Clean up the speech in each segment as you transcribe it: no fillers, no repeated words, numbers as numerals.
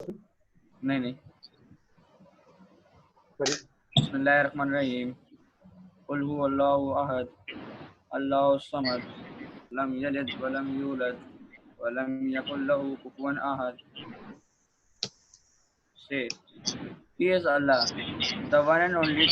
नहीं नहीं। Ready? बिस्मिल्लाहिर्रहमानिर्रहीम। कुल हुवल्लाहु अहद अल्लाहुस समद लम यलिद वलम यूलद वलम यकुल लहू कुफुवन अहद। Say, He is Allah, the one and only.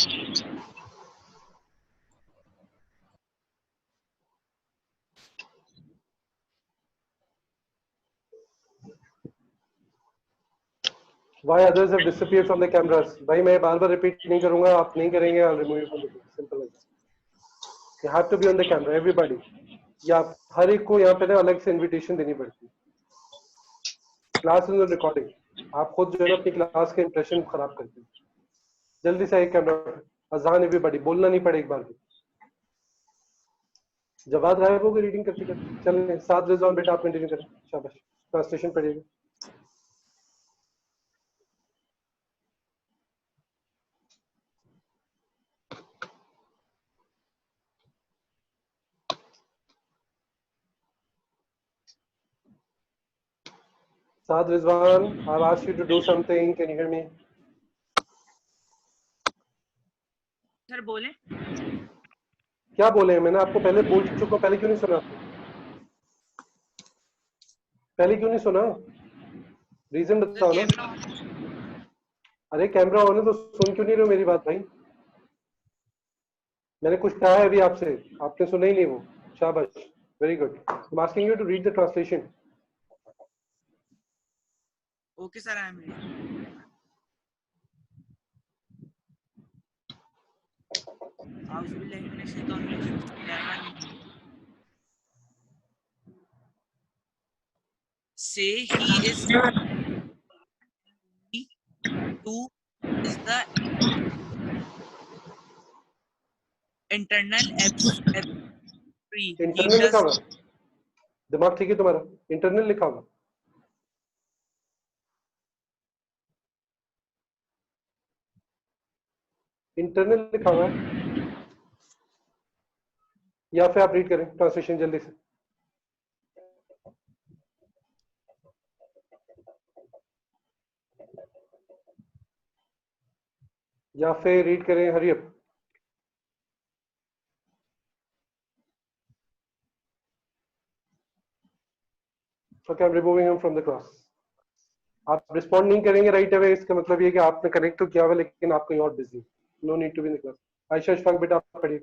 Why others have disappeared from the cameras? भाई मैं बार-बार repeat नहीं करूँगा, आप नहीं करेंगे, I'll remove you from the group. Simple as that. You have to be on the camera, everybody. या हर एक को यहाँ पे ना अलग से invitation देनी पड़ती है. Class is on recording. आप खुद जो है ना अपनी क्लास के impression खराब करते हैं. जल्दी से आइए कैमरा पे. अजान everybody, बोलना नहीं पड़े एक बार भी. जवाद राय होगी रीडिंग करते करते. चलें, साथ रिजवान बेटा आप कंटिन्यू करें. शाबाश. ट्रांसलेशन पढ़िएगा. Saad Rizwan, I've asked you to do something. Can you hear me? Sir बोले. क्या बोले? मैंने आपको पहले बोल चुका, पहले क्यों नहीं सुना आपने? पहले क्यों नहीं सुना? रीजन बताओ ना. अरे कैमरा ऑन है तो सुन क्यों नहीं रहे हो मेरी बात भाई? मैंने कुछ कहा है अभी आपसे, आपने सुना ही नहीं वो. शाबाश, very good. I'm asking you to read the translation. Okay sir, I am ready. Say he is who is the internal free. Internal लिखा हुआ. दिमाग ठीक है तुम्हारा? इंटरनल लिखा हुआ. इंटरनल लिखा हुआ है या फिर आप रीड करें ट्रांसलेशन जल्दी से. या फिर रीड करें. Hurry up. Okay, I'm removing him from the class. आप रिस्पॉन्ड नहीं करेंगे राइट अवे, इसका मतलब ये कि आपने कनेक्ट तो किया हुआ लेकिन आप कहीं और busy. No need to be in the class. Ayesha Ashfaq बेटा आप पढ़िए.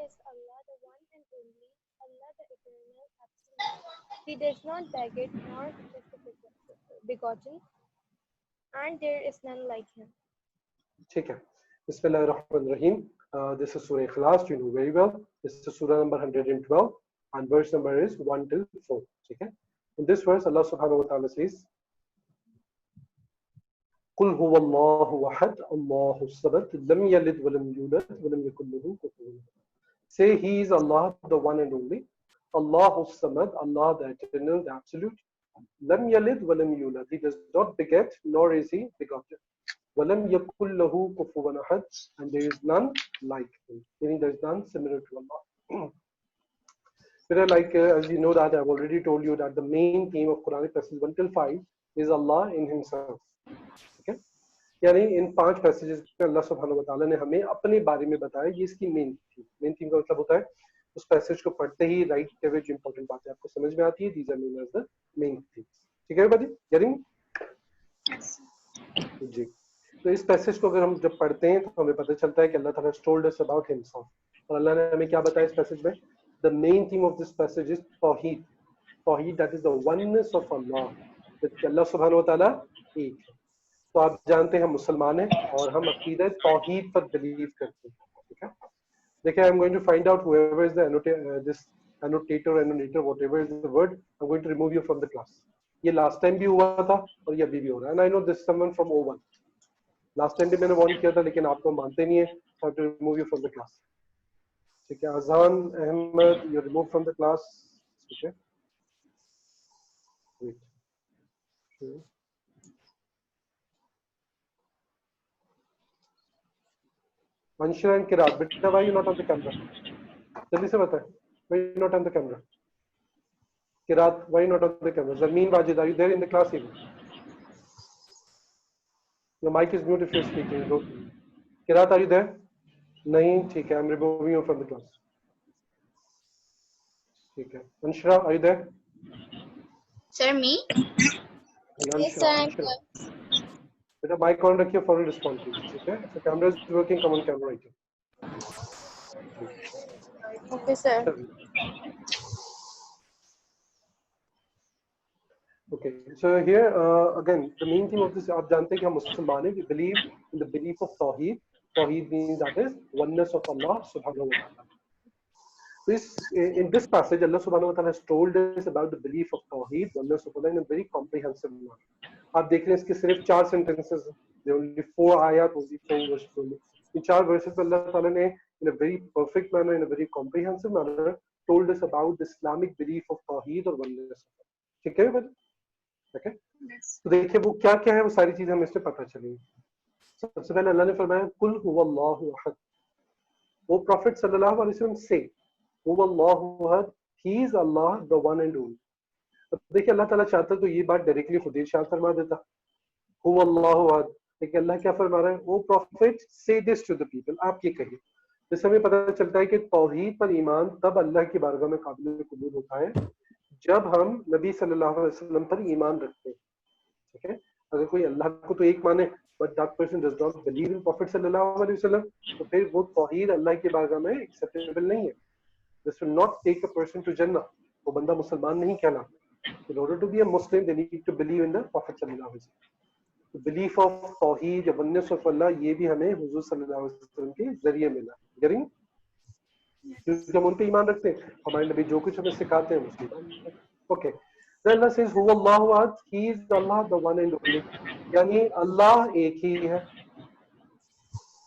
Is Allah the one and only, Allah the eternal, absolute. He does not beget nor is begotten, and there is none like him. ठीक है. बिस्मिल्लाहिर्रहमानिर्रहीम. This is Surah Ikhlas, you know very well. This is Surah number 112 and verse number is 1 till 4. ठीक है. In this verse Allah subhanahu wa ta'ala says, قل هو الله أحد الله الصمد لم يلد ولم يولد ولم يكن له كفوا أحد. Say he is Allah, the one and only. Allahu Samad, Allah the eternal, the absolute. Lam yalid walam yulad. He does not beget, nor is he begotten. Walam yakul lahu kufuwan ahad, and there is none like him. Meaning there is none similar to Allah. Like as you know that I've already told you that the main theme of Quranic passages 1 till 5 is Allah in Himself. Okay? यानी इन 5 passages में अल्लाह सुब्हानहू व तआला ने हमें अपने बारे में बताया. ये इसकी मेन थीम का मतलब होता है उस पैसेज को पढ़ते ही राइट अवे जो इंपॉर्टेंट बातें आपको समझ में आती है. These are known as the main theme. ठीक है भाई? गेटिंग? जी. तो इस पैसेज को अगर हम जब पढ़ते हैं तो हमें पता चलता है कि अल्लाह ताला has told us about himself. और अल्लाह ने हमें क्या बताया इस पैसेज में? The main theme of this passage is Tawheed. Tawheed, that is the oneness of Allah. that अल्लाह सुब्हानहू व तआला एक है. तो आप जानते हैं हम मुसलमान हैं और हम अकीदा तौहीद पर बिलीव करते हैं. ठीक है. देखिए, I am going to find out whoever is the this annotator whatever is the word, I'm going to remove you from the class. ये लास्ट टाइम भी हुआ था और ये अभी भी हो रहा है. And I know this someone from O1. Last time भी मैंने वार्न किया था लेकिन आप तो मानते नहीं है. So to remove you from the class. ठीक है. Azan Ahmad, you remove from the class. ठीक है. Wait. Anshra and Kirat, beta, why you not on the camera? जल्दी से बताएं. Why you not on the camera? Kirat, why not on the camera? Zarmeen Wajid, are you there in the class even? Your mic is mute if you're speaking. Don't. Kirat, are you there? नहीं ठीक है, I'm removing you from the class. ठीक है. Anshra, are you there? Sir, me? Yes, sir. I'm Anshra. बेटा mic on रखिए, फौरन respond कीजिए, ठीक है? So camera is working, come on camera right. Okay, sir. Okay, so here again the main theme of this, आप जानते हैं कि हम मुसलमान हैं, we believe in the belief of Tawheed. Tawheed means that is oneness of Allah subhanahu wa ta'ala. In this passage, Allah subhanahu wa ta'ala has told us about the belief of Tawheed, oneness of Allah in a very comprehensive manner. आप देख रहे हैं इसके सिर्फ 4 sentences हैं, there are only 4 ayat, only 4 verses only. In 4 verses में Allah ta'ala ने in a very perfect manner, in a very comprehensive manner, told us about the Islamic belief of Tawheed और oneness. ठीक है बच्चे? Okay? तो देखिए वो क्या क्या है, वो सारी चीजें हमें इससे पता चलेंगी. सबसे पहले अल्लाह ने फरमाया कुल हुवल्लाहु अहद. वो प्रॉफिट सल्लल्लाहु अलैहि वसल्लम से हुवल्लाहु अहद, ही इज अल्लाह द वन एंड ओनली. अब देखिए अल्लाह ताला चाहता तो ये बात डायरेक्टली खुद इरशाद फरमा देता, हुवल्लाहु अहद. लेकिन अल्लाह क्या फरमा रहा है, वो प्रॉफिट से दिस टू द पीपल, आप ये कहिए. जिससे हमें पता चलता है कि तौहीद पर ईमान तब अल्लाह की बारगाह में काबिल कबूल होता है जब हम नबी सल्लल्लाहु अलैहि वसल्लम पर ईमान रखते हैं. ठीक है, अगर कोई अल्लाह को तो एक माने but that person does not believe in profit सल्लल्लाहु अलैहि वसल्लम, तो फिर वो तौहीद अल्लाह की बारगाह में एक्सेप्टेबल नहीं है. This will not take a person to जन्नह. वो बंदा मुसलमान नहीं कहलाता. In order to be a Muslim, they need to believe in the Prophet sallallahu alaihi wasallam. The belief of tawheed, the oneness of Allah, ये भी हमें हुजूर सल्लल्लाहु अलैहि वसल्लम के जरिए मिला. Getting? क्योंकि हम उन पे ईमान रखते हैं, हमारे नबी जो कुछ हमें सिखाते हैं उसकी. Okay. Then Allah says, "Huwa Allahu Ahad." He is Allah, the one and only. यानी अल्लाह एक ही है.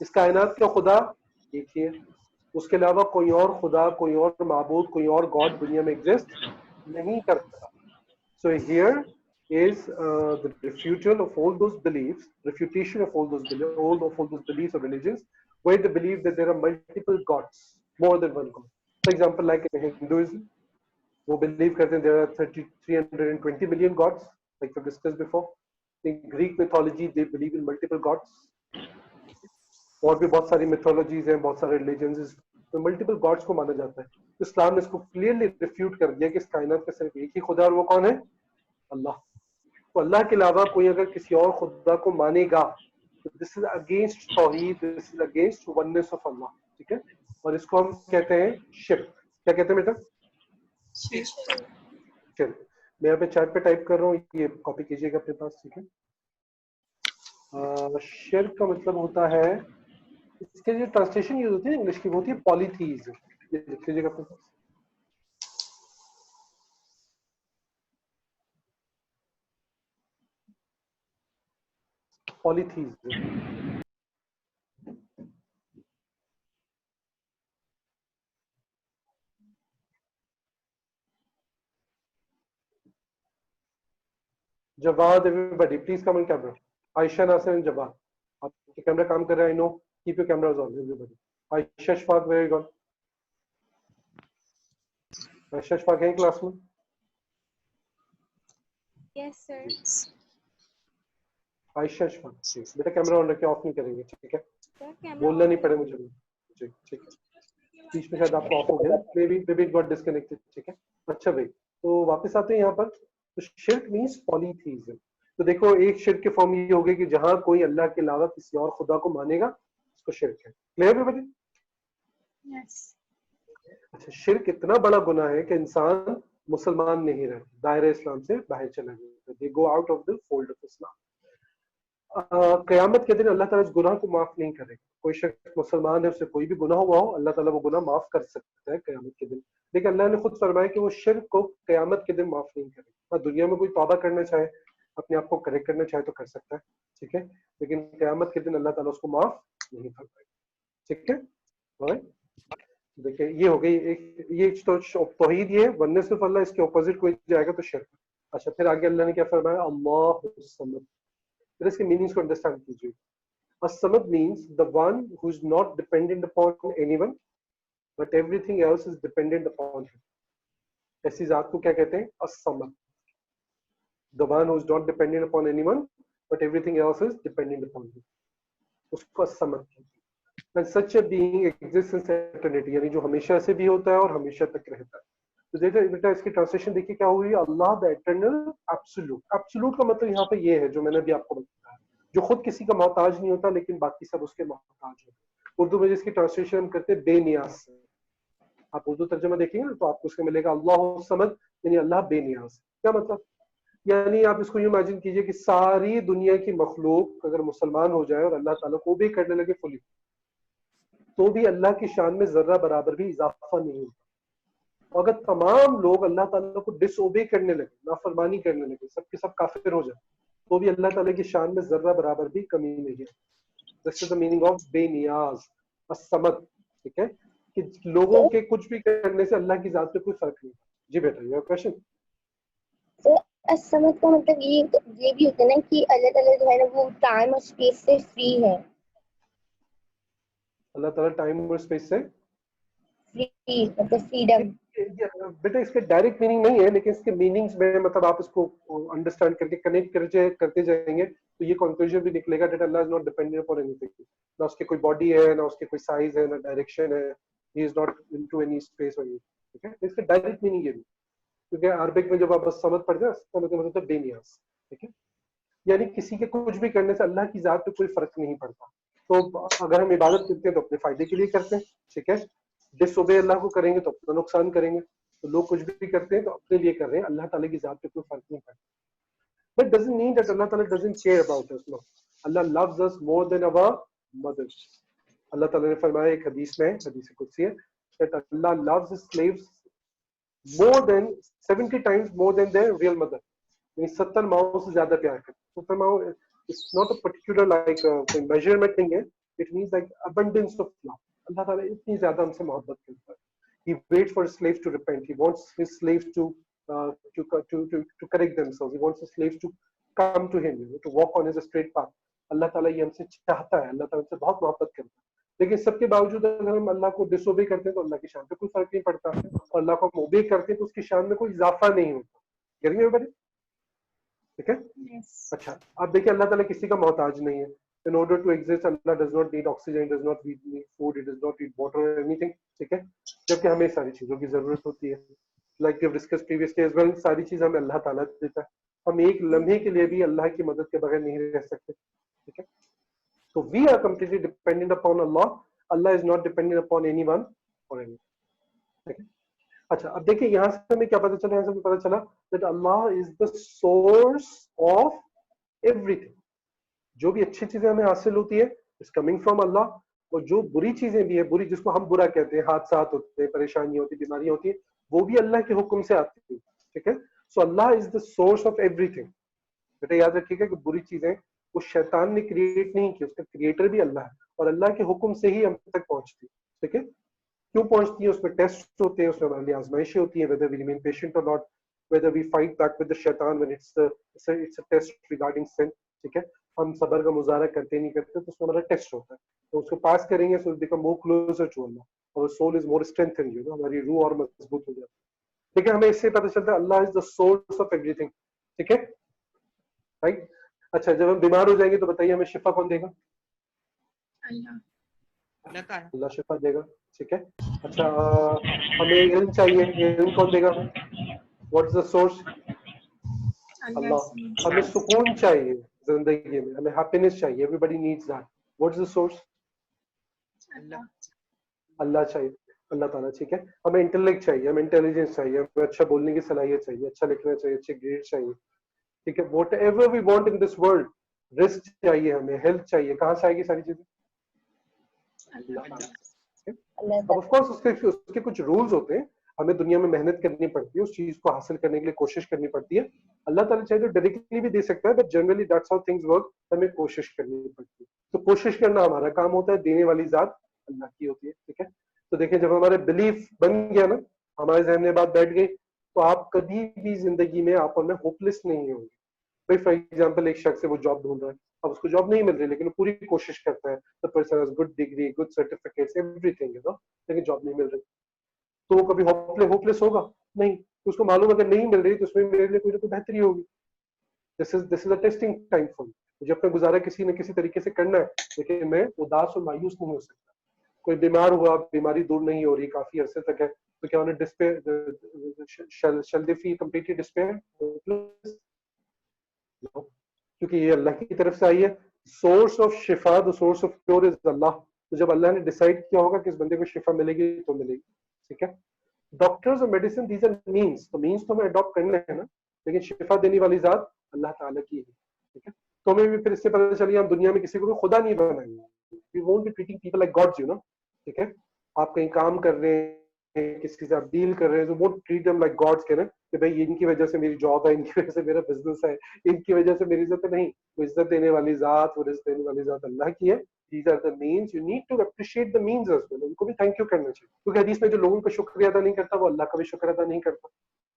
इस कायनात का खुदा एक ही है. उसके अलावा कोई और खुदा, कोई और माबूद, कोई और गॉड दुनिया में एग्जिस्ट नहीं करता. So here is the refutation of all those beliefs of religions, where they believe that there are multiple gods, more than one god. For example, like in Hinduism, वो believe करते हैं there are 320 million gods, like we discussed before. In Greek mythology, they believe in multiple gods. और भी बहुत सारी mythologies हैं, बहुत सारे religions तो multiple gods को माना जाता है. इस्लाम ने इसको clearly refute कर दिया कि इस कायनात का सिर्फ एक ही खुदा और वो कौन है, अल्लाह. तो अल्लाह के अलावा कोई अगर किसी और खुदा को मानेगा तो दिस इज अगेंस्ट तौहीद, this is against oneness of अल्लाह. ठीक है, और इसको हम कहते हैं शिर्क. क्या कहते हैं बेटा? शिर्क. मैं यहाँ पे चैट पे टाइप कर रहा हूँ, ये कॉपी कीजिएगा अपने पास. ठीक है, शिर्क का मतलब होता है, इसके जो ट्रांसलेशन यूज होती है इंग्लिश की, वो होती है पॉलीथीज. ये लिख लीजिएगा अपने पास. Polytheism. Jawad, everybody please come on camera. Ayesha, Nasir and Jawad, आपके कैमरा काम कर रहा है. I know, keep your cameras on everybody. Ayesha, Shafaq, where you gone? Ayesha, Shafaq है क्लास में? Yes, sir. आयशा, शफाक बेटा कैमरा ऑन रखिए, ऑफ नहीं करेंगे. ठीक है, Sir, camera बोलना on नहीं है. पड़े मुझे. जी ठीक है, बीच में शायद आपको ऑफ हो गया, may be it got disconnected. ठीक है, अच्छा भाई, तो वापस आते हैं यहाँ पर. तो शिर्क मींस पॉलीथीइज्म. तो देखो एक शिर्क के फॉर्म ये हो गए कि जहां कोई अल्लाह के अलावा किसी और खुदा को मानेगा उसको शिर्क है. क्लियर है बेटा? Yes. अच्छा, शिर्क इतना बड़ा गुनाह है कि इंसान मुसलमान नहीं रहता, दायरे इस्लाम से बाहर चला गया, they go out of the fold of Islam. क़यामत के दिन अल्लाह ताला इस गुनाह को माफ नहीं करेगा. कोई शख्स मुसलमान है, उससे कोई भी गुनाह हुआ हो, अल्लाह ताला वो गुनाह माफ कर सकता है क़यामत के दिन. लेकिन अल्लाह ने खुद फरमाया कि वो शिर्क को क़यामत के दिन माफ नहीं करेगा. हाँ, दुनिया में कोई तौबा करना चाहे, अपने आप को करेक्ट करना चाहे तो कर सकता है. ठीक है, लेकिन क़यामत के दिन अल्लाह ताला उसको माफ नहीं फरमाएगा. ठीक है, राइट? देखिए ये हो गई एक, ये तो तौहीद, ये वननेस ऑफ अल्लाह. इसके ऑपोजिट कोई जाएगा तो शिर्क. अच्छा, फिर आगे अल्लाह ने क्या फरमाया, अल्लाहुस समद. फिर इसके मीनिंग्स को अंडरस्टैंड कीजिए. As-Samad means the one who is not dependent upon anyone, but everything else is dependent upon him. ऐसी जात को क्या कहते हैं? as-samad, the one who is not dependent upon anyone but everything else is dependent upon him, उसको as-samad कहते हैं। and such a being exists in eternity, यानी जो हमेशा से भी होता है और हमेशा तक रहता है। तो देखिए बेटा इसकी ट्रांसलेशन देखिए क्या हुई, अल्लाह द इटर्नल एब्सोल्यूट। एब्सोल्यूट का मतलब यहाँ पे ये है जो मैंने अभी आपको बताया, जो खुद किसी का मोहताज नहीं होता लेकिन बाकी सब उसके मोहताज होते हैं। उर्दू में जिसकी ट्रांसलेशन हम करते हैं बेनियाज से, आप उर्दू तर्जुमा देखेंगे ना तो आपको उसके मिलेगा अल्लाह समद, यानी अल्लाह बेनियाज। क्या मतलब, यानी आप इसको यूं इमेजिन कीजिए कि सारी दुनिया की मखलूक अगर मुसलमान हो जाए और अल्लाह ताला को भी करने लगे फुली, तो भी अल्लाह की शान में जर्रा बराबर भी इजाफा नहीं होता। अगर तमाम लोग अल्लाह ताला को डिसओबे करने लगे, नाफरमानी करने लगे, सबके सब काफिर हो जाए, तो भी अल्लाह ताला की शान में जर्रा बराबर भी कमी नहीं है। This is the meaning of बेनियाज, असमद। ठीक है, कि लोगों के कुछ भी करने से अल्लाह की जात पे कोई फर्क नहीं। जी बेटा, योर क्वेश्चन। तो असमत का मतलब ये भी होता है ना कि अल्लाह ताला जो है ना वो टाइम और स्पेस से फ्री है। अल्लाह ताला टाइम और स्पेस से फ्री मतलब फ्रीडम। बेटा इसके डायरेक्ट मीनिंग नहीं है, लेकिन इसके मीनिंग्स में मतलब आप इसको अंडरस्टैंड करके कनेक्ट करते जाएंगे तो ये कंक्लूजन भी निकलेगा that Allah is not dependent upon anything. ना उसकी कोई बॉडी है, ना उसकी कोई साइज है, ना डायरेक्शन है, he is not into any space और। ठीक है, इसका डायरेक्ट मीनिंग ये भी, क्योंकि अरबिक में जब आप बस समझ पढ़ते हैं इसका मतलब होता है बेनियाज। ठीक है, यानी किसी के कुछ भी करने से अल्लाह की जात पे कोई फर्क नहीं पड़ता। तो अगर हम इबादत करते हैं तो अपने फायदे के लिए करते हैं, ठीक है, डिसओबे अल्लाह को करेंगे तो अपना नुकसान करेंगे। तो लोग कुछ भी करते हैं तो अपने लिए कर रहे हैं, अल्लाह ताला की जात पे कोई फर्क नहीं पड़ता। But doesn't mean that Allah ताला doesn't care about us. No, Allah loves us more than our mothers. अल्लाह ताला ने फरमाया एक हदीस में, हदीस कुदसी है, that Allah loves his slaves more than 70 times more than their real mother। 70 माओ से ज्यादा प्यार करते। 70 माओ it's not a particular like कोई मेजरमेंट नहीं है, it means like abundance of love. अल्लाह ताला इतनी ज्यादा हमसे मोहब्बत करता है। He waits for his slaves to repent. He wants his slaves to correct themselves. He wants his slaves to come to him, to walk on his straight path. अल्लाह ताला ये हमसे चाहता है, अल्लाह ताला हमसे बहुत मोहब्बत करता है। लेकिन सबके बावजूद अगर हम अल्लाह को डिसओबे करते हैं तो अल्लाह की शान पे कोई फर्क नहीं पड़ता, और अल्लाह को हम ओबे करते हैं तो उसकी शान में कोई इजाफा नहीं होता। Getting me everybody? ठीक है, अच्छा अब देखिए अल्लाह ताला किसी का मोहताज नहीं है। In order to exist, Allah does not need oxygen, does not need food, it does not need water or anything. ठीक है, जबकि हमें सारी चीजों की जरूरत होती है। Like we've discussed previously as well, सारी चीज हमें अल्लाह ताला देता है। हम एक लम्हे के लिए भी अल्लाह की मदद के बगैर नहीं रह सकते। ठीक है, so we are completely dependent upon Allah. Allah is not dependent upon anyone or anything. ठीक है, अच्छा अब देखिए यहाँ से हमें क्या पता चला, यहाँ से हमें पता चला that Allah is the source of everything। जो भी अच्छी चीजें हमें हासिल होती है इज कमिंग फ्रॉम अल्लाह, और जो बुरी चीजें भी है, बुरी जिसको हम बुरा कहते हैं, हादसात होते हैं, परेशानियां होती है, बीमारियां होती है, वो भी अल्लाह के हुक्म से आती है। ठीक है, so Allah is the source of everything. बेटा याद रखिएगा कि बुरी चीजें वो शैतान ने क्रिएट नहीं की, उसका क्रिएटर भी अल्लाह है, और अल्लाह के हुक्म से ही हम तक पहुंचती है। ठीक है, क्यों पहुंचती है? उसमें टेस्ट होते हैं, उसमें हमारी आजमाइशें होती है, whether we remain patient or not, whether we fight back with the shaitan when it's a test regarding sin। ठीक है, हम सबर का मुजाहरा करते नहीं करते तो उसमें हमारा टेस्ट होता है, तो उसको पास करेंगे so become more closer to Allah, और soul is more strengthen, you know, हमारी रूह और मजबूत हो जाती है। ठीक है, हमें इससे पता चलता है Allah is the source of everything. ठीक है, राइट। अच्छा जब हम बीमार हो जाएंगे तो बताइए हमें शिफा कौन देगा? अल्लाह शिफा देगा। ठीक है, अच्छा हमें इल्म चाहिए, इल्म कौन देगा? What is the source? Allah. हमें सुकून चाहिए जिंदगी में, हमें हैप्पीनेस चाहिए, everybody needs that, what is the source? अल्लाह चाहिए, अल्लाह ताला। ठीक है, हमें इंटेलेक्ट चाहिए, हमें इंटेलिजेंस चाहिए, हमें अच्छा बोलने की सलाहियत चाहिए, अच्छा लिखना चाहिए, अच्छे ग्रेड चाहिए। ठीक है, whatever we want in this world, risk चाहिए, हमें हेल्थ चाहिए, कहाँ से आएगी सारी चीजें? अब ऑफ कोर्स उसके कुछ रूल्स होते हैं, हमें दुनिया में मेहनत करनी पड़ती है, उस चीज को हासिल करने के लिए कोशिश करनी पड़ती है। अल्लाह ताला चाहे तो डायरेक्टली भी दे सकता है, but generally that's how things work, हमें कोशिश करनी पड़ती है। तो कोशिश करना हमारा काम होता है, देने वाली जात अल्लाह की होती है। ठीक है, तो देखिए जब हमारे बिलीफ बन गया ना, हमारे जहन में बात बैठ गई, तो आप कभी भी जिंदगी में आप में होपलेस नहीं होंगे। भाई फॉर एग्जाम्पल एक शख्स है, वो जॉब ढूंढ रहा है, अब उसको जॉब नहीं मिल रही, लेकिन वो पूरी कोशिश करता है, the person has good degree, good certificates, everything, you know, लेकिन जॉब नहीं मिल रही, तो वो कभी होपलेस होगा नहीं, तो उसको मालूम अगर नहीं मिल रही तो उसमें मेरे लिए कोई ना कोई बेहतरी होगी। This is a testing time for me. मुझे अपना गुजारा किसी न किसी तरीके से करना है, लेकिन मैं उदास और मायूस नहीं हो सकता। कोई बीमार हुआ, बीमारी दूर नहीं हो रही, काफी अरसे तक है, तो क्या उन्हें despair, shall they feel completely despair? क्योंकि ये अल्लाह की तरफ से आई है। सोर्स ऑफ शिफा, the source of cure is Allah. तो जब अल्लाह ने डिसाइड किया होगा कि इस बंदे को शिफा मिलेगी तो मिलेगी, ठीक है। डॉक्टर्स और मेडिसिन, दीज आर मींस, तो मींस तो हमें अडॉप्ट करने हैं ना, लेकिन शिफा देने वाली जात अल्लाह ताला की है, ठीक है। तो हमें भी फिर इससे पता चलिए हम दुनिया में किसी को भी खुदा नहीं बनाएंगे। We won't be treating people like gods, you know, ठीक है। आप कहीं काम कर रहे हैं, किसी से आप डील कर रहे हैं, तो won't treat them like gods के ना, कि भाई इनकी वजह से मेरी जॉब है, इनकी वजह से मेरा बिजनेस है, इनकी वजह से मेरी इज्जत नहीं। वो इज्जत देने वाली जात, वो रिज़्क देने वाली जात अल्लाह की है। These are the means. You need to appreciate the means as well. उनको भी थैंक यू करना चाहिए, क्योंकि हदीस में जो लोगों का शुक्रिया अदा नहीं करता वो अल्लाह का भी शुक्र अदा नहीं करता,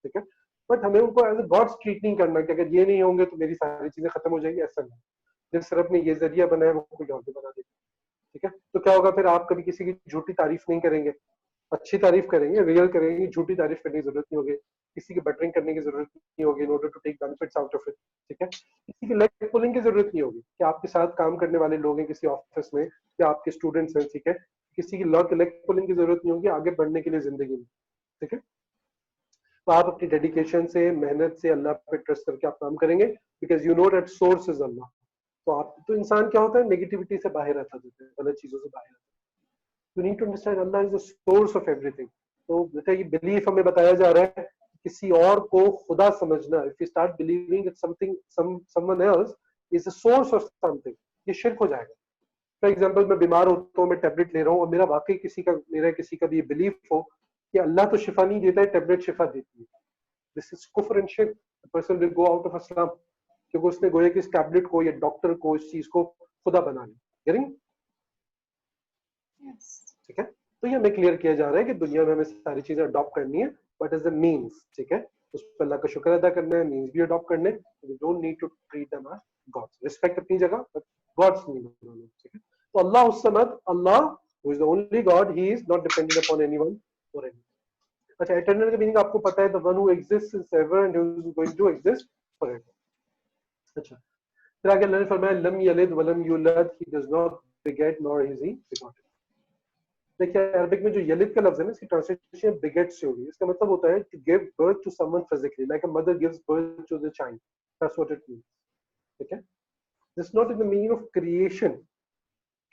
ठीक है। बट हमें उनको एज ए गॉड्स ट्रीट नहीं करना कि अगर ये नहीं होंगे तो मेरी सारी चीजें खत्म हो जाएगी, ऐसा नहीं। जिस रब ने ये जरिया बनाया वो कोई और भी बना देगा, ठीक है। तो क्या होगा फिर, आप कभी किसी की झूठी तारीफ नहीं करेंगे, अच्छी तारीफ करेंगे, रियल करेंगे। झूठी तारीफ करने की जरूरत नहीं होगी, किसी की बटरिंग करने की जरूरत नहीं होगी in order to take benefits out of it, ठीक है। किसी की लेग पुलिंग की जरूरत नहीं होगी कि आपके साथ काम करने वाले लोग हैं किसी ऑफिस में या आपके स्टूडेंट्स हैं, ठीक है। किसी की लेग पुलिंग की जरूरत नहीं होगी आगे बढ़ने के लिए जिंदगी में, ठीक है। तो आप अपनी डेडिकेशन से, मेहनत से, अल्लाह पे ट्रस्ट करके आप काम करेंगे, because you know that source is Allah. तो इंसान क्या होता है, नेगेटिविटी से बाहर आता है, गलत चीजों से बाहर आता है। You need to understand Allah is the source of everything. तो जैसे ये बिलीफ हमें बताया जा रहा है, किसी और को खुदा समझना, if you start believing that someone else is the source of something, ये शिर्क हो जाएगा। फॉर एग्जाम्पल, मैं बीमार होता हूँ, मैं टेबलेट ले रहा हूँ और मेरा वाकई मेरा किसी का भी ये बिलीफ हो कि अल्लाह तो शिफा नहीं देता है, टेबलेट शिफा देती है, दिस इज कुफ्र एंड शिर्क। The person will go out of Islam, क्योंकि उसने गोया कि इस टेबलेट को या डॉक्टर को, इस चीज को खुदा बना लिया। गेटिंग? ठीक है। तो ये हमें क्लियर किया जा रहा है कि दुनिया में हमें सारी चीजें अडॉप्ट करनी है, बट एज अ मींस, ठीक है। उस पर अल्लाह का शुक्र अदा करना है, मींस भी अडॉप्ट करने। We don't need to treat them as gods. Respect अपनी जगह, बट गॉड्स नहीं बनाना, ठीक है। तो अल्लाह उस समद, Allah who is the only God, he is not dependent upon anyone और एनी। अच्छा, इटर्नल का मीनिंग आपको पता है, the one who exists is ever and who is going to exist forever. अच्छा, फिर आगे अल्लाह ने फरमाया लम यलिद वलम यूलद, he does not beget nor is he begotten। देखिए अरबिक में जो यलिद का लफ्ज है ना, इसकी ट्रांसलेशन बिगेट से होगी। इसका मतलब होता है to give birth to someone physically, like a mother gives birth to the child, that's what it means, ठीक है। This not in the meaning of creation,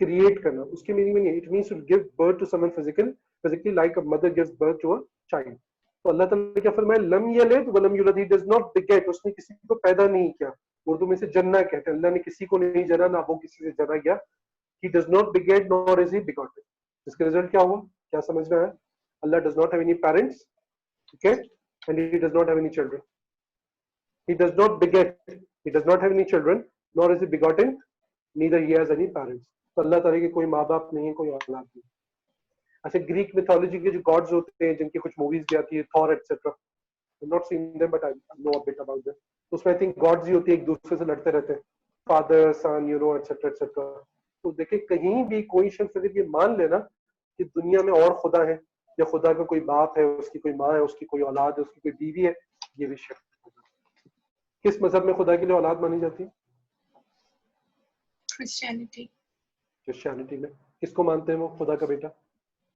create करना, उसके मीनिंग में नहीं। It means to give birth to someone physically like a mother gives birth to a child. तो अल्लाह ताला ने क्या फरमाया, लम यलिद वलम यूलद, ही डज नॉट बिगेट, उसने किसी को पैदा नहीं किया। उर्दू में से जन्ना कहते हैं, अल्लाह ने किसी को नहीं जना, ना वो किसी से जना गया। He does not beget nor is he begotten। इसका रिजल्ट क्या हुआ, क्या समझ में आया? Allah does not have any parents, okay, and he does not have any children। He does not beget, he does not have any children, nor is he begotten, neither he has any parents। तो अल्लाह ताला के कोई माँ बाप नहीं है, कोई औलाद नहीं। अच्छा, ग्रीक मिथोलॉजी के जो गॉड्स होते हैं, जिनकी कुछ मूवीज भी आती है, Thor etcetera, I not seen them but I know a bit about them. उसमें आई थिंक गॉड्स ही होती है, एक दूसरे से लड़ते रहते हैं, father son, you know, etcetera etcetera. तो देखिए कहीं भी कोई शख्स अगर ये मान लेना कि दुनिया में और खुदा है, या खुदा का कोई बाप है, उसकी कोई माँ है, उसकी कोई औलाद है, उसकी कोई बीवी है, ये भी शिर्क है। किस मजहब में खुदा के लिए औलाद मानी जाती है? क्रिश्चियनिटी में किसको मानते हैं वो खुदा का बेटा?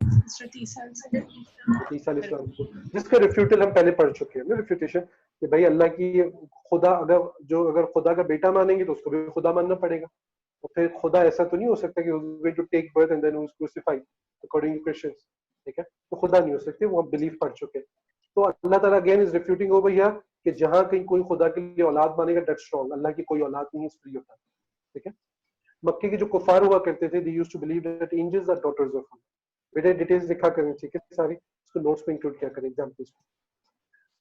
ईसा अलैहिस्सलाम को, जिसका रिफ्यूटल हम पहले पढ़ चुके हैं ना, रिफ्यूटेशन, कि भाई अल्लाह की खुदा अगर खुदा का बेटा मानेंगे तो उसको भी खुदा मानना पड़ेगा। तो फिर खुदा ऐसा तो नहीं हो सकता कि going to take birth and then was crucified according to Christians, ठीक है। तो खुदा नहीं हो सकते, वो हम बिलीव पढ़ चुके हैं। तो अल्लाह ताला अगेन इज रिफ्यूटिंग ओवर हियर कि जहां कहीं कोई खुदा के लिए औलाद मानेगा, दैट्स रॉन्ग। अल्लाह की कोई औलाद नहीं, इज फ्री होता, ठीक है। मक्के के जो कुफार हुआ करते थे, they used to believe that angels are daughters of God. बेटे डिटेल्स लिखा करें, ठीक है, सारी इसको नोट्स में इंक्लूड किया करें, examples.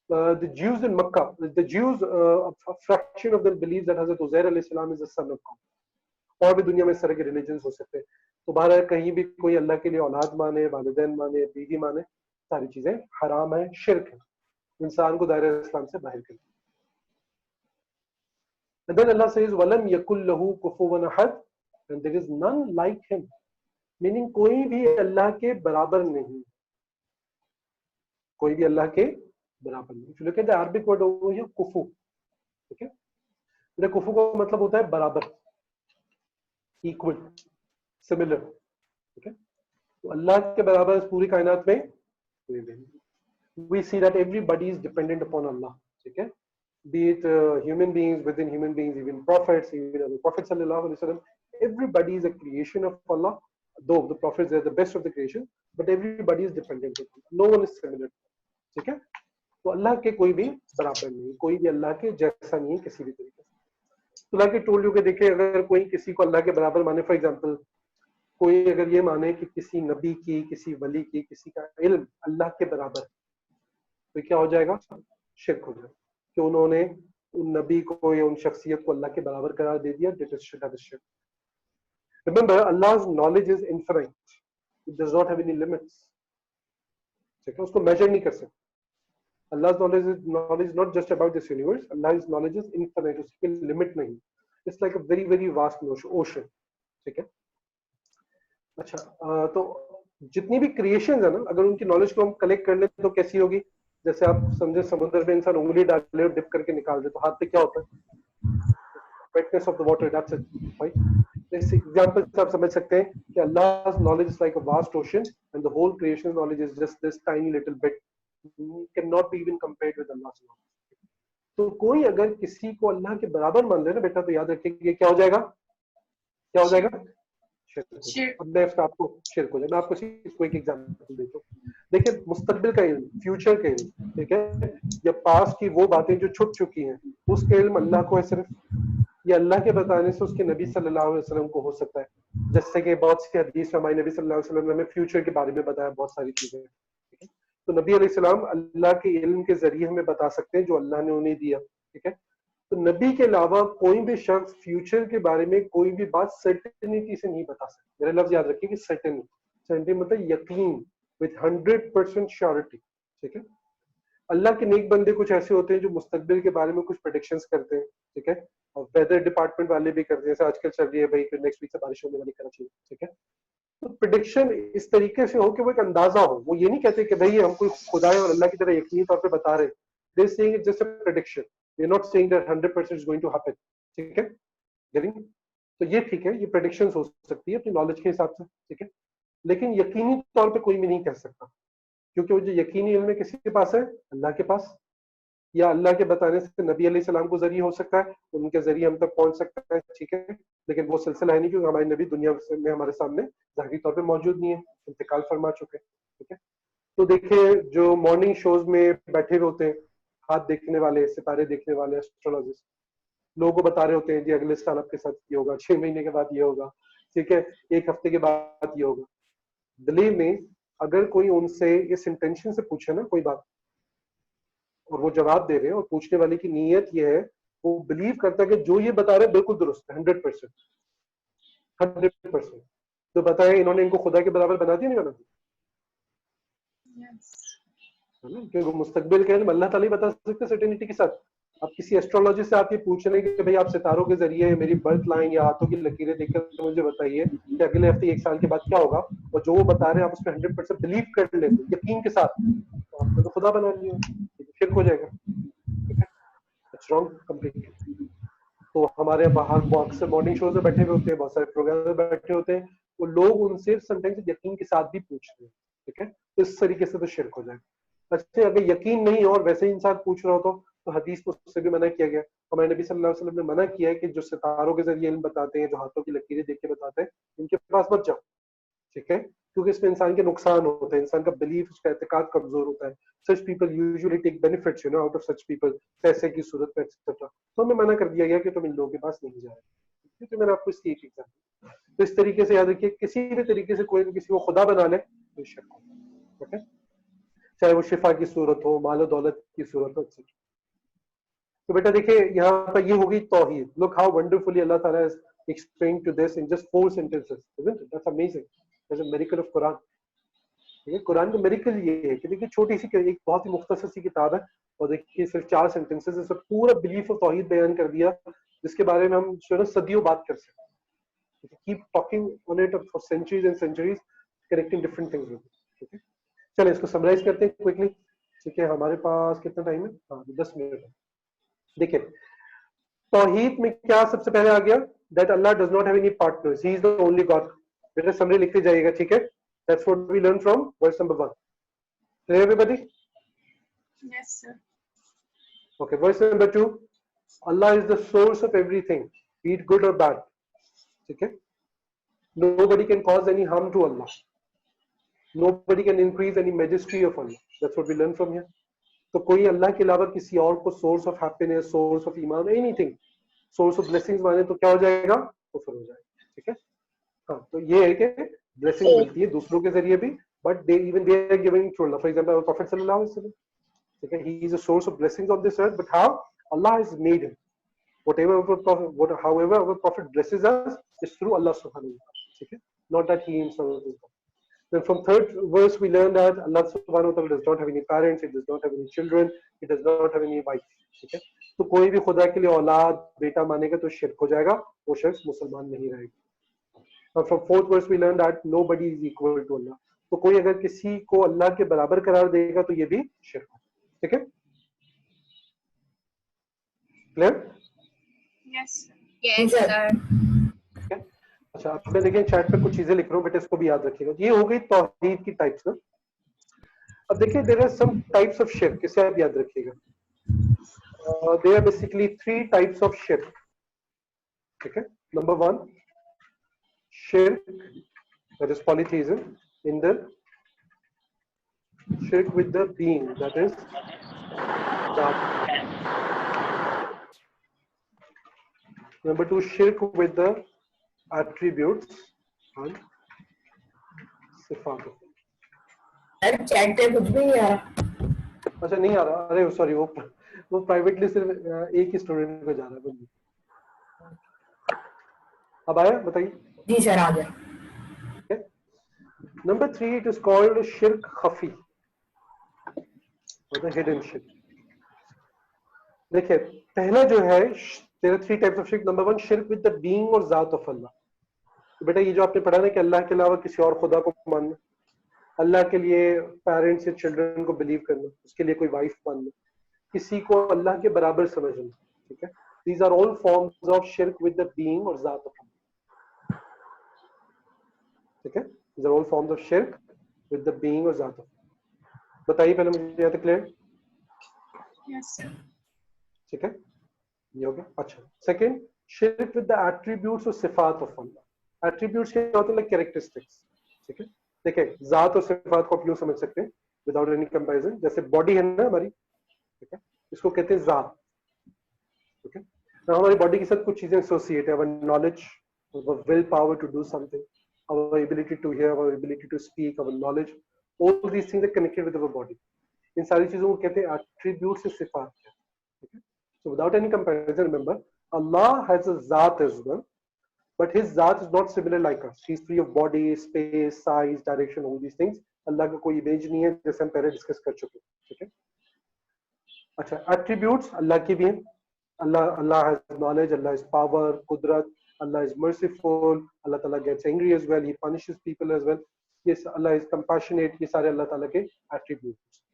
The Jews in Makkah, the Jews, a fraction of them believe that Hazrat Uzair alayhi salam is the son of God। और भी दुनिया में इस तरह के रिलीजन्स हो सकते हैं। तो बाहर कहीं भी कोई अल्लाह के लिए औलाद माने, वालिदैन माने, बीवी माने, सारी चीजें हराम है, शिर्क है, इंसान को दायरे इस्लाम से बाहर कर। And then Allah says walam yakul lahu kufuwan ahad, and there is none like him, meaning कोई भी अल्लाह के बराबर नहीं, कोई भी अल्लाह के बराबर नहीं। If you look at the Arabic word over here कुफू, ठीक है, बेटा कुफू का मतलब होता है बराबर, इक्वल, सिमिलर, ठीक है। तो अल्लाह के बराबर इस पूरी कायनात में कोई भी नहीं। We see that everybody is dependent upon Allah, ठीक है, be it human beings, within human beings, even prophets, even the Prophet sallallahu alaihi wasallam, everybody is a creation of Allah, though the prophets are the best of the creation, but everybody is dependent upon Allah. No one is similar, ठीक है। तो अल्लाह के कोई भी बराबर नहीं, कोई भी अल्लाह के जैसा नहीं है किसी भी तरीके से। तो लाइक टोल्ड यू कि देखिए अगर कोई किसी को अल्लाह के बराबर माने, फॉर एग्जांपल कोई अगर ये माने कि किसी नबी की, किसी वली की, किसी का इल्म अल्लाह के बराबर, तो क्या हो जाएगा, शिर्क हो जाएगा, कि उन्होंने उन नबी को या उन शख्सियत को अल्लाह के बराबर करार दे दिया। That is shirk. Remember, Allah's knowledge is infinite. It does not have any limits. ठीक है, उसको मेजर नहीं कर सकते। Allah's knowledge is not just about this universe. Allah's knowledge is infinite. उसकी लिमिट नहीं। It's like a very very vast ocean. ठीक है। अच्छा, तो जितनी भी क्रिएशन है ना, अगर उनकी नॉलेज को हम कलेक्ट कर ले तो कैसी होगी? जैसे आप समझे समुद्र में इंसान उंगली डाले और डिप करके निकाल दे, तो हाथ पे क्या होता है? वेटनेस of the water, that's it, right. इस एग्जांपल से आप समझ सकते हैं कि अल्लाह's knowledge is like a vast ocean and the whole creation knowledge is just this tiny little bit, cannot be even compared with Allah's knowledge। तो कोई अगर किसी को अल्लाह के बराबर मान ले ना बेटा, तो याद रखिए क्या हो जाएगा, क्या हो जाएगा, शिर्क। अब नेक्स्ट आपको शिर्क हो जाए। मैं आपको इसको एक एग्जांपल देता हूँ। देखिए मुस्तकबिल का इल्म, फ्यूचर का इल्म, ठीक है, या पास्ट की वो बातें जो छुप चुकी हैं, उसका इल्म अल्लाह को है सिर्फ, या अल्लाह के बताने से उसके नबी सल्लल्लाहु अलैहि वसल्लम को हो सकता है। जैसे कि बहुत सी हदीस में हमारे नबी सल्लल्लाहु अलैहि वसल्लम ने हमें फ्यूचर के बारे में बताया बहुत सारी चीजें, ठीक है। तो नबी अलैहि सलाम अल्लाह के इल्म के जरिए हमें बता सकते हैं जो अल्लाह ने उन्हें दिया, ठीक है। तो नबी के अलावा कोई भी शख्स फ्यूचर के बारे में कोई भी बात सर्टेनिटी से नहीं बता सकता। मेरा लफ्ज याद रखिए कि सर्टेनिटी, सर्टेनिटी मतलब यकीन, विद 100% श्योरिटी, ठीक है। अल्लाह के नेक बंदे कुछ ऐसे होते हैं जो मुस्तकबिल के बारे में कुछ प्रेडिक्शंस करते हैं, ठीक है, और वेदर डिपार्टमेंट वाले भी करते हैं, जैसे आजकल चल रही है भाई नेक्स्ट वीक से बारिश होने वाली कराची में, ठीक है। तो प्रेडिक्शन इस तरीके से हो कि वो एक अंदाजा हो, वो ये नहीं कहते कि भाई हम कोई खुदा है और अल्लाह की तरह यकीनी तौर पे बता रहे, they are saying it's just a prediction, they are not saying that 100% is going to happen, ठीक है, गेटिंग। तो ये ठीक है, ये प्रेडिक्शंस हो सकती है अपनी नॉलेज के हिसाब से, ठीक है, लेकिन यकीनी तौर पे कोई भी नहीं कह सकता, क्योंकि वो जो यकीनी इल्म किसी के पास है, अल्लाह के पास, या अल्लाह के बताने से नबी अलैहि सलाम को जरिए हो सकता है, उनके जरिए हम तक पहुंच सकता है, ठीक है, लेकिन वो सिलसिला है नहीं, क्योंकि हमारे नबी दुनिया में हमारे सामने ज़ाहिरी तौर पे मौजूद नहीं है, इंतकाल फरमा चुके हैं, ठीक है। तो देखिए जो मॉर्निंग शोज में बैठे हुए होते हैं, हाथ देखने वाले, सितारे देखने वाले एस्ट्रोलॉजिस्ट, लोगों को बता रहे होते हैं जी अगले साल आपके साथ ये होगा, 6 महीने के बाद ये होगा, ठीक है, 1 हफ्ते के बाद ये होगा। बिलीव में अगर कोई उनसे इस इंटेंशन से पूछे ना कोई बात, और वो जवाब दे रहे हैं और पूछने वाले की नीयत ये है, वो बिलीव करता है कि जो ये बता रहे हैं बिल्कुल दुरुस्त है, 100%, 100%, तो बताए इन्होंने इनको खुदा के बराबर बना दिया, नहीं बना दिया, है ना, क्योंकि मुस्तकबिल के अल्लाह ताला ही बता सकते सर्टेनिटी के साथ। आप किसी एस्ट्रोलॉजी से आप ये पूछ रहे हैं कि भाई आप सितारों के जरिए मेरी बर्थ लाइन या हाथों की लकीरें देखकर मुझे बताइए कि अगले हफ्ते 1 साल के बाद क्या होगा, और जो वो बता रहे हैं आप उस पर 100% बिलीव कर लेते यकीन के साथ, तो आपने तो खुदा बना लिया, शिर्क हो जाएगा, ठीक है, इट्स रॉन्ग कंप्लीटली। तो हमारे बाहर बहुत से मॉर्निंग शोज में बैठे हुए होते हैं, बहुत सारे प्रोग्राम में बैठे होते हैं, वो लोग उनसे समटाइम्स यकीन के साथ भी पूछ रहे हैं, ठीक है, तो इस तरीके से तो शिर्क हो जाएगा। अच्छा अगर यकीन नहीं और वैसे ही इंसान पूछ रहा हो तो हदीस में उससे भी मना किया गया। हमारे नबी सल्लल्लाहु अलैहि वसल्लम ने मना किया है कि जो सितारों के जरिए इल्म बताते हैं, जो हाथों की लकीरें देख के बताते हैं, इनके पास मत जाओ, ठीक है, क्योंकि इसमें इंसान के नुकसान होते हैं, इंसान का बिलीफ, उसका एतकाद कमजोर होता है। Such people usually take benefits you know out of such people, पैसे की सूरत में एक्सेट्रा। तो हमें मना कर दिया गया कि तुम इन लोगों के पास नहीं जाए, क्योंकि मैंने आपको इसकी एक एग्जाम्पल। तो इस तरीके से याद रखिए, किसी भी तरीके से कोई किसी को खुदा बना ले तो शिर्क हो, ओके, चाहे वो शिफा की सूरत हो, मालो दौलत की सूरत हो, एक्सेट्रा। तो बेटा देखिए यहाँ पर ये होगी तौहीद। लुक हाउ वंडरफुली अल्लाह ताला has explained to this in just 4 sentences, isn't it? That's amazing. That's a miracle of Quran. ठीक है, कुरान का मिरेकल ये है कि देखिए छोटी सी एक बहुत ही मुख्तसर सी किताब है, और देखिए सिर्फ 4 सेंटेंसेस से पूरा बिलीफ और तौहीद बयान कर दिया, जिसके बारे में हम जो है सदियों बात कर सकते हैं। Keep talking on it for centuries and centuries, connecting different things with it, ठीक है। चलिए इसको समराइज करते हैं क्विकली। ठीक है, हमारे पास कितना टाइम है? हाँ 10 मिनट है। देखिए तौहीद में क्या सबसे पहले आ गया? That Allah does not have any partners, he is the only God. बेटा समरी लिखते जाइएगा, ठीक है? That's what we learn from verse number 1। Clear everybody? Yes, sir. Okay, verse number 2. Allah is the source of everything, be it good or bad. ठीक है? Nobody can cause any harm to Allah. Nobody can increase any majesty of Allah. That's what we learn from here. तो कोई अल्लाह के अलावा किसी और को source of happiness, source of ईमान, एनीथिंग, सोर्स ऑफ ब्लेसिंग्स माने तो क्या हो जाएगा? कुफर हो जाएगा। ठीक है? हाँ, तो ये है कि ब्लेसिंग मिलती है दूसरों के जरिए भी, but they even they are giving to Allah. For example prophet सल्लल्लाहु अलैहि वसल्लम, ठीक है, he is a source of blessings on this earth, but how Allah has made him. however our prophet blesses us is through Allah subhanahu wa ta'ala. ठीक है? Not that he himself is God. Then from third verse we learn that Allah subhanahu wa ta'ala does not have any parents, he does not have any children, he does not have any wife. ठीक है? तो कोई भी खुदा के लिए औलाद बेटा मानेगा तो शिर्क हो जाएगा, वो शख्स मुसलमान नहीं रहेगा। From fourth verse we learn that nobody is equal to Allah. तो कोई अगर किसी को अल्लाह के बराबर करार देगा तो ये भी शिर्क है। ठीक है? Clear? Yes, sir. Yes, sir. अच्छा, अब मैं देखिए चैट पे कुछ चीजें लिख रहा हूँ, बेटा इसको भी याद रखिएगा। ये हो गई तौहीद की टाइप्स ना। अब देखिए there are some types of शिर्क, इसे आप याद रखिएगा। There are basically 3 types of शिर्क। ठीक है? नंबर 1 शिर्क that is polytheism in the शिर्क with the being that is God. Number 2 shirk with the attributes and सिफात। सर चैट पे कुछ भी नहीं आ रहा। अच्छा नहीं आ रहा, अरे सॉरी, वो प्राइवेटली सिर्फ एक ही स्टूडेंट को जा रहा है बस। अब आया, बताइए। जी सर आ गया। नंबर 3 इट इज कॉल्ड शिर्क खफी और द हिडन शिर्क। देखिए पहला जो है, there are 3 types of shirk. Number 1 shirk with the being और जात ऑफ अल्लाह। तो बेटा ये जो आपने पढ़ा ना कि अल्लाह के अलावा किसी और खुदा को मानना, अल्लाह के लिए पेरेंट्स या चिल्ड्रन को बिलीव करना, उसके लिए कोई वाइफ मानना, किसी को अल्लाह के बराबर समझना। ठीक है? These are all forms of shirk with the being और जात ऑफ अल्लाह। ठीक है? These are all forms of shirk with the being और जात ऑफ। बताइए पहले मुझे, यहाँ तक क्लियर? Yes, sir. ठीक है, ये हो गया। अच्छा, सेकंड शिर्क विद द एट्रीब्यूट्स और सिफात ऑफ अल्लाह। एट्रीब्यूट्स क्या होते हैं? Like characteristics. ठीक है? देखिए जात और सिफात को आप यूं समझ सकते हैं विदाउट एनी कंपैरिजन। जैसे बॉडी है ना हमारी, ठीक है, इसको कहते हैं जात। ठीक है? तो हमारी बॉडी के साथ कुछ चीजें एसोसिएट है, our knowledge, our will power to do something, our ability to hear, our ability to speak, our knowledge, all these things are connected with our body. इन सारी चीजों को कहते हैं एट्रीब्यूट्स और सिफात। ठीक है? So without any comparison, remember, Allah has a Zat as well, but His Zat is not similar like us. He's free of body, space, size, direction, all these things. Allah का कोई image नहीं है, जैसे हम पहले discuss कर चुके हैं। ठीक है? अच्छा, attributes Allah की भी हैं। Allah has knowledge, Allah has power, कुदरत, Allah is merciful, Allah ताला gets angry as well, He punishes people as well. Yes, Allah is compassionate, ये सारे अल्लाह ताला के attributes।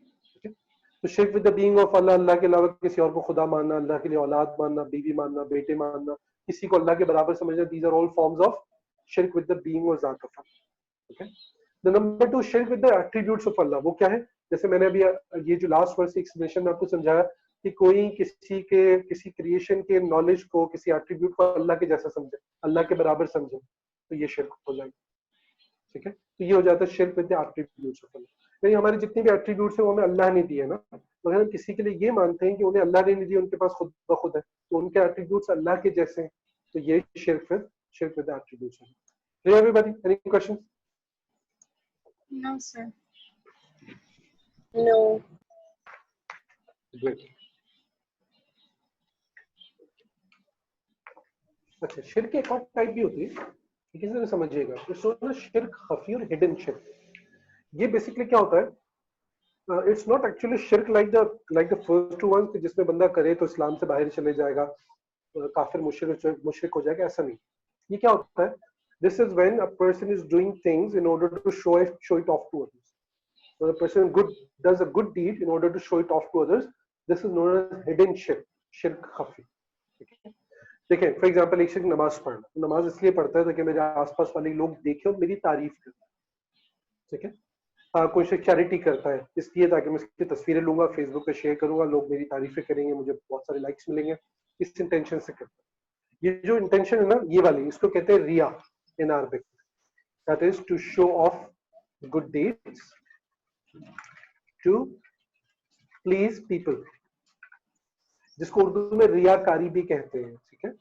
तो शिर्क विद द बीइंग ऑफ अल्लाह, अल्लाह के अलावा किसी और को खुदा मानना, अल्लाह के लिए औलाद मानना, बीवी मानना, बेटे मानना, किसी को अल्लाह के बराबर समझना, these are all forms of शिर्क विद द बीइंग और जात of Allah. Okay? The number 2 शिर्क with the attributes of Allah. वो क्या है? जैसे मैंने अभी ये जो लास्ट वर्स एक्सप्लेनेशन में आपको समझाया कि कोई किसी क्रिएशन के नॉलेज को, किसी एट्रीब्यूट को अल्लाह के जैसा समझे, अल्लाह के बराबर समझे, तो ये शिर्क हो जाएगा। ठीक है? तो ये हो जाता है शिर्क विद द एट्रीब्यूट्स ऑफ अल्लाह। नहीं, हमारे जितने भी एट्रीब्यूट्स हैं वो हमें अल्लाह ने दिए ना, मगर हम किसी के लिए ये मानते हैं कि उन्हें अल्लाह ने नहीं दिए, उनके पास खुद ब खुद है, तो उनके एट्रीब्यूट्स अल्लाह के जैसे हैं, तो ये शिर्क विद एट्रीब्यूट्स है। Clear everybody? Any questions? No, sir. No. Great. अच्छा, शिर्क की एक और टाइप भी होती है, ठीक है, समझिएगा। तो शिर्क खफी और हिडन शिर्क। ये बेसिकली क्या होता है? इट्स नॉट एक्चुअली शिर्क like the first two ones, जिसमें बंदा करे तो इस्लाम से बाहर चले जाएगा, काफिर मुशरिक हो जाएगा, ऐसा नहीं। ये क्या होता है? This is when a person is doing things in order to show it off to others. when a person does a good deed in order to show it off to others, this is known as hidden shirk khafi. देखें for example एक शख्स नमाज पढ़ रहा, नमाज इसलिए पढ़ता है ताकि मेरे आसपास वाले लोग देखें और मेरी तारीफ करें, ठीक है। हाँ, कोई शख्स चैरिटी करता है इसलिए ताकि मैं इसकी तस्वीरें लूंगा, फेसबुक पे शेयर करूंगा, लोग मेरी तारीफें करेंगे, मुझे बहुत सारे लाइक्स मिलेंगे, इस इंटेंशन से करता है। ये जो इंटेंशन है ना, ये वाली, इसको कहते हैं रिया in Arabic, that is to show off good deeds to please people, जिसको उर्दू में रियाकारी भी कहते हैं, ठीक है।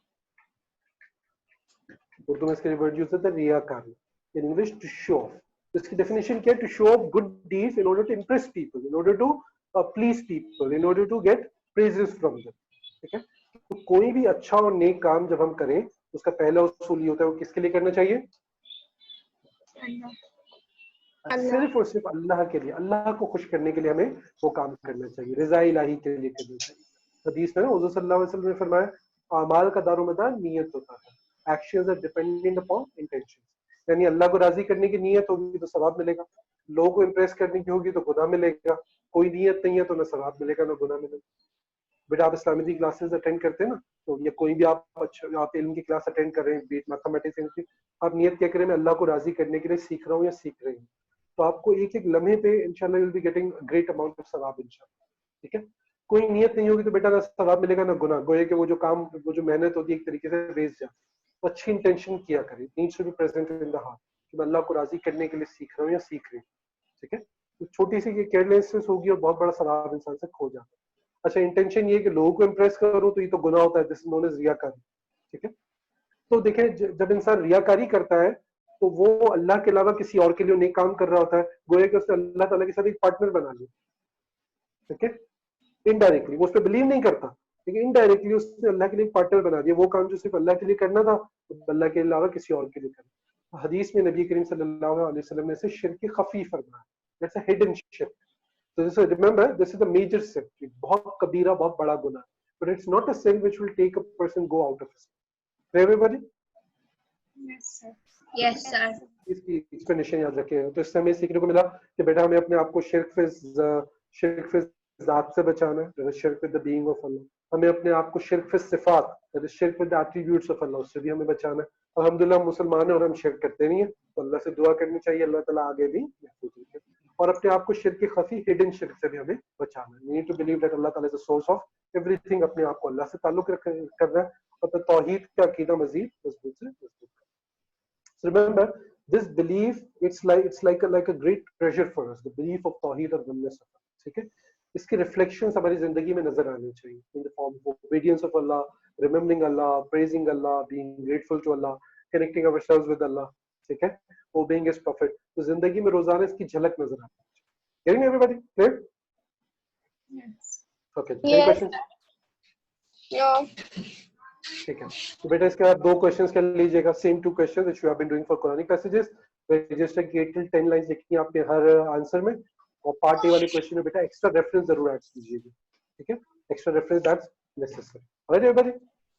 उर्दू में इसके वर्ड यूज होता है रियाकारी, in English to show off. इसकी डेफिनेशन क्या है? To show off good deeds in order to impress people, in order to please people, in order to get praises from them, ठीक है। तो कोई भी अच्छा और नेक काम जब हम करें, उसका पहला उसूल ये होता है वो किसके लिए करना चाहिए? सिर्फ और सिर्फ अल्लाह के लिए, अल्लाह को खुश करने के लिए हमें वो काम करना चाहिए, रज़ा इलाही के लिए करना चाहिए। हदीस में ना हुज़ूर सल्लल्लाहु अलैहि वसल्लम ने फरमाया, अमाल का दारोमदार नियत होता है, actions are dependent upon intentions, यानी अल्लाह को राजी करने की नियत होगी तो सवाब मिलेगा, लोगों को इम्प्रेस करने की होगी तो गुनाह मिलेगा, कोई नियत नहीं है तो ना सवाब मिलेगा ना गुनाह मिलेगा। बेटा आप इस्लामी क्लासेस अटेंड करते हैं ना, तो या कोई भी आप इल्म की क्लास अटेंड कर रहे हैं, बीट मैथमेटिक्स की, आप नियत क्या करें, मैं अल्लाह को राजी करने के लिए सीख रहा हूँ या सीख रही हूँ, तो आपको एक एक लम्हे पे इंशाल्लाह you will be getting great amount of सवाब इंशाल्लाह, ठीक है। कोई नियत नहीं होगी तो बेटा ना सवाब मिलेगा ना गुनाह, गोया कि वो जो काम, वो जो मेहनत होती है एक तरीके से वेस्ट जाती है। तो अच्छी इंटेंशन किया करें, needs to be present in the heart, कि मैं अल्लाह को राजी करने के लिए सीख रहा हूँ या सीख रही हूँ, ठीक है। तो छोटी सी केयरलेसनेस होगी और बहुत बड़ा सवाब इंसान से खो जाता है। अच्छा, इंटेंशन ये है कि लोगों को इम्प्रेस करो तो ये तो गुनाह होता है, दिस इज नोन एज रियाकारी, ठीक है। तो देखें जब इंसान रियाकारी करता है तो वो अल्लाह के अलावा किसी और के लिए नेक काम कर रहा होता है, गोया कि उसने अल्लाह ताला के साथ एक पार्टनर बना लिया, ठीक है। इनडायरेक्टली वो उस पर बिलीव नहीं करता, लेकिन इनडायरेक्टली उसने अल्लाह के लिए पार्टनर बना दिया, वो काम जो सिर्फ अल्लाह के लिए करना था तो अल्लाह के अलावा किसी और के लिए करना। हदीस में नबी करीम सल्लल्लाहु अलैहि वसल्लम ने इसे शिर्क खफी फरमाया, दैट्स अ हिडन शिर्क। So this is, remember, this is the major sin, बहुत कबीरा, बहुत बड़ा गुनाह, but it's not a sin which will take a person go out of Islam. Everybody? Yes, sir. Yes, sir. इसकी explanation याद रखें। तो इससे हमें सीखने को मिला कि बेटा हमें अपने आप को शिर्क फिज ज़ात से बचाना है, शिर्क विद द बीइंग ऑफ अल्लाह। हमें अपने आप को शिर्क फिज सिफात, शिर्क विद द एट्रीब्यूट्स ऑफ अल्लाह, उससे भी हमें बचाना है। अल्हम्दुलिल्लाह हम मुसलमान हैं और हम शिर्क करते नहीं है, तो अल्लाह से दुआ करनी चाहिए, अल्लाह ताला आगे भी महफूज रखे। और अपने आप को शिर्क की खफी, हिडन शिर्क से भी हमें बचाना है। We need to believe that Allah ताला is the source of everything, अपने आप को अल्लाह से ताल्लुक करना है और फिर तौहीद का अकीदा मजीद मजबूत से मजबूत करना। So remember, this belief, it's like a great treasure for us, the belief of tawheed और oneness of Allah, ठीक है। इसके रिफ्लेक्शंस हमारी जिंदगी में नजर आने चाहिए, in the form of obedience of Allah, remembering Allah, praising Allah, being grateful to Allah, connecting ourselves with Allah, ठीक है, obeying His Prophet। तो जिंदगी में रोजाना इसकी झलक नजर आनी चाहिए। Getting everybody clear? Yes. Okay. Any Yes. questions? No. ठीक है, तो बेटा इसके बाद 2 क्वेश्चंस कर लीजिएगा, same 2 questions which you have been doing for Quranic passages. Register की 8 till 10 लाइंस लिखनी है आपने हर आंसर में, और पार्ट ए वाले क्वेश्चन में बेटा एक्स्ट्रा रेफरेंस जरूर ऐड कीजिएगा, ठीक है, extra reference that's necessary. Alright everybody,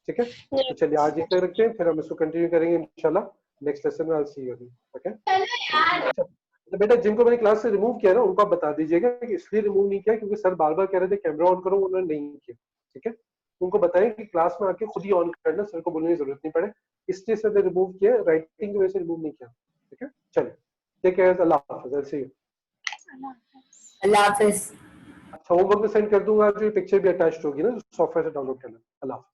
ठीक है। तो चलिए आज इतना रखते हैं, फिर हम इसको कंटिन्यू करेंगे इंशाल्लाह नेक्स्ट लेसन में। I will see you, okay. तो बेटा जिनको मैंने क्लास से रिमूव किया ना, उनको आप बता दीजिएगा कि इसलिए रिमूव नहीं किया क्योंकि सर बार बार कह रहे थे कैमरा ऑन करो, उन्होंने नहीं किया, ठीक है। उनको बताएं कि क्लास में आके खुद ही ऑन करना, सर को बोलने की जरूरत नहीं पड़े, इसलिए सर ने रिमूव किया, राइटिंग की वजह से रिमूव नहीं किया, ठीक है। चलिए टेक केयर, अल्लाह हाफिज़, आई विल सी यू। अल्लाह हाफिज़। अच्छा, होमवर्क में सेंड कर दूंगा, जो पिक्चर भी अटैच्ड होगी ना, सॉफ्टवेयर से डाउनलोड करना। अल्लाह हाफिज़।